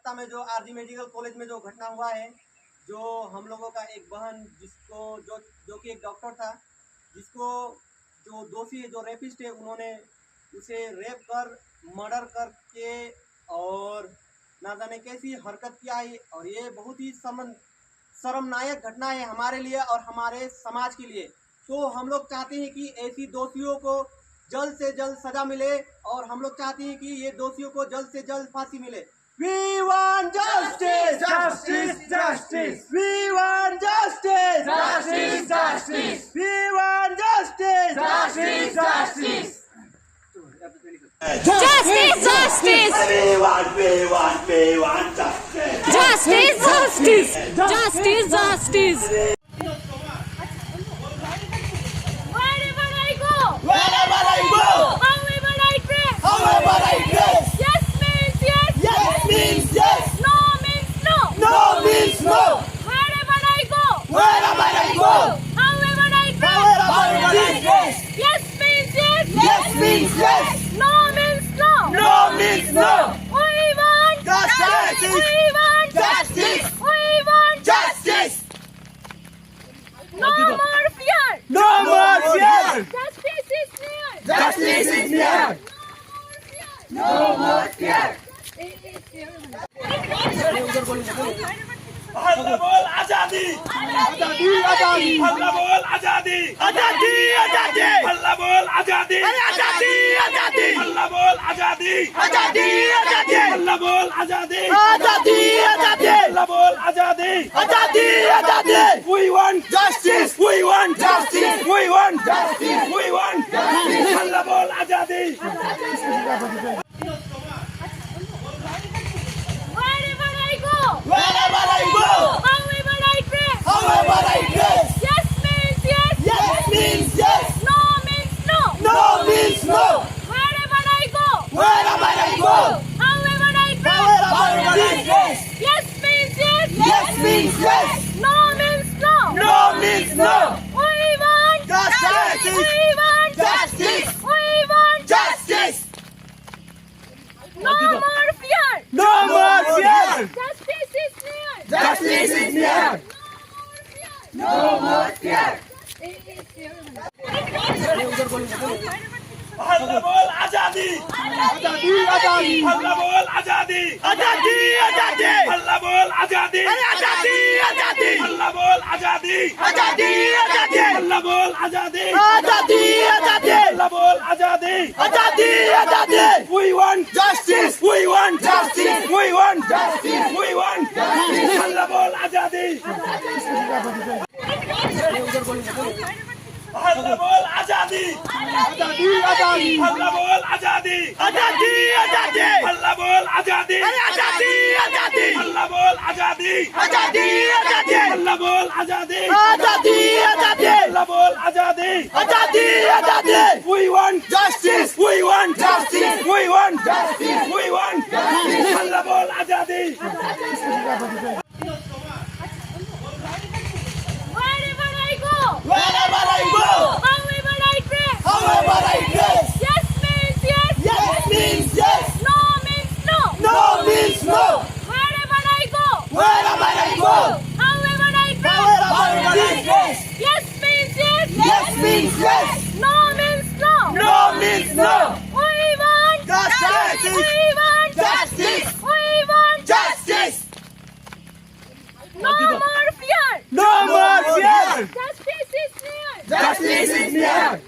कोलकाता में जो RG medical college में जो घटना हुआ है, जो हम लोगों का एक बहन जिसको जो कि एक डॉक्टर था, जिसको जो दोषी है, जो रेपिस्ट है, उन्होंने उसे रेप कर मर्डर करके और ना जाने कैसी हरकत किया है। और ये बहुत ही शर्मनाक घटना है हमारे लिए और हमारे समाज के लिए। तो हम लोग चाहते हैं कि ऐसी दोषियों को जल्द से जल्द सजा मिले और हम लोग चाहते हैं कि ये दोषियों को जल्द से जल्द फांसी मिले। We want justice, justice, justice. We want justice, justice, justice. We want justice, justice, justice. Justice, justice. We want justice. Justice, justice. Justice, justice. Wherever I go, Wherever I go, however I dress, however I dress, yes means yes, yes means yes, no means no. no means no. Wherever I go, Wherever I go, however I dress, however I dress, yes means yes, yes means yes, no means no. no means no. We want Justice. We want Justice. We want Justice. No more fear. No more fear. Justice is near. Justice is near. No more fear. हल्ला बोल आजादी आजादी आजादी हल्ला बोल आजादी आजादी आजादी हल्ला बोल आजादी आजादी आजादी हल्ला बोल आजादी आजादी आजादी हल्ला बोल आजादी आजादी आजादी हल्ला बोल आजादी आजादी आजादी We want justice, we want justice, we want justice, we want हल्ला बोल आजादी Wherever I go, wherever I go, however I dress, however I dress, yes means yes, yes means yes, no means no. no means no. Wherever I go, Wherever I go, however I dress, however I dress, yes means yes, yes means yes, no means no. no means no. We want Justice. We want Justice. We want Justice. no more fear. No more fear. Justice is near. Justice is near. No more fear. हल्ला बोल आजादी आजादी आजादी हल्ला बोल आजादी आजादी आजादी हल्ला बोल आजादी आजादी आजादी हल्ला बोल आजादी आजादी आजादी हल्ला बोल आजादी आजादी आजादी हल्ला बोल आजादी आजादी आजादी We want justice, we want justice, we want justice, we want हल्ला बोल आजादी हल्ला बोल आजादी आजादी आजादी हल्ला बोल आजादी आजादी आजादी हल्ला बोल आजादी आजादी आजादी हल्ला बोल आजादी आजादी आजादी हल्ला बोल आजादी आजादी आजादी हल्ला बोल आजादी आजादी आजादी We want justice, we want justice, we want justice, we want हल्ला बोल आजादी Wherever I go, wherever I go, however I dress, however I dress, yes means yes, yes means yes, no means no. no means no. Wherever I go, Wherever I go, however I dress, however I dress, yes means yes, yes means yes, no means no. no means no. We want Justice. We want Justice. We want Justice. no more fear. No more fear. Justice is near. Justice is near.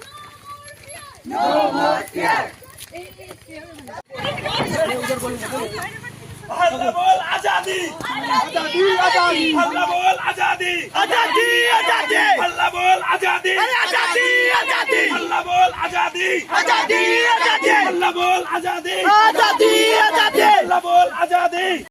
No more fear. हल्ला बोल आजादी आजादी आजादी हल्ला बोल आजादी आजादी आजादी हल्ला बोल आजादी आजादी आजादी हल्ला बोल आजादी आजादी आजादी हल्ला बोल आजादी आजादी आजादी हल्ला बोल आजादी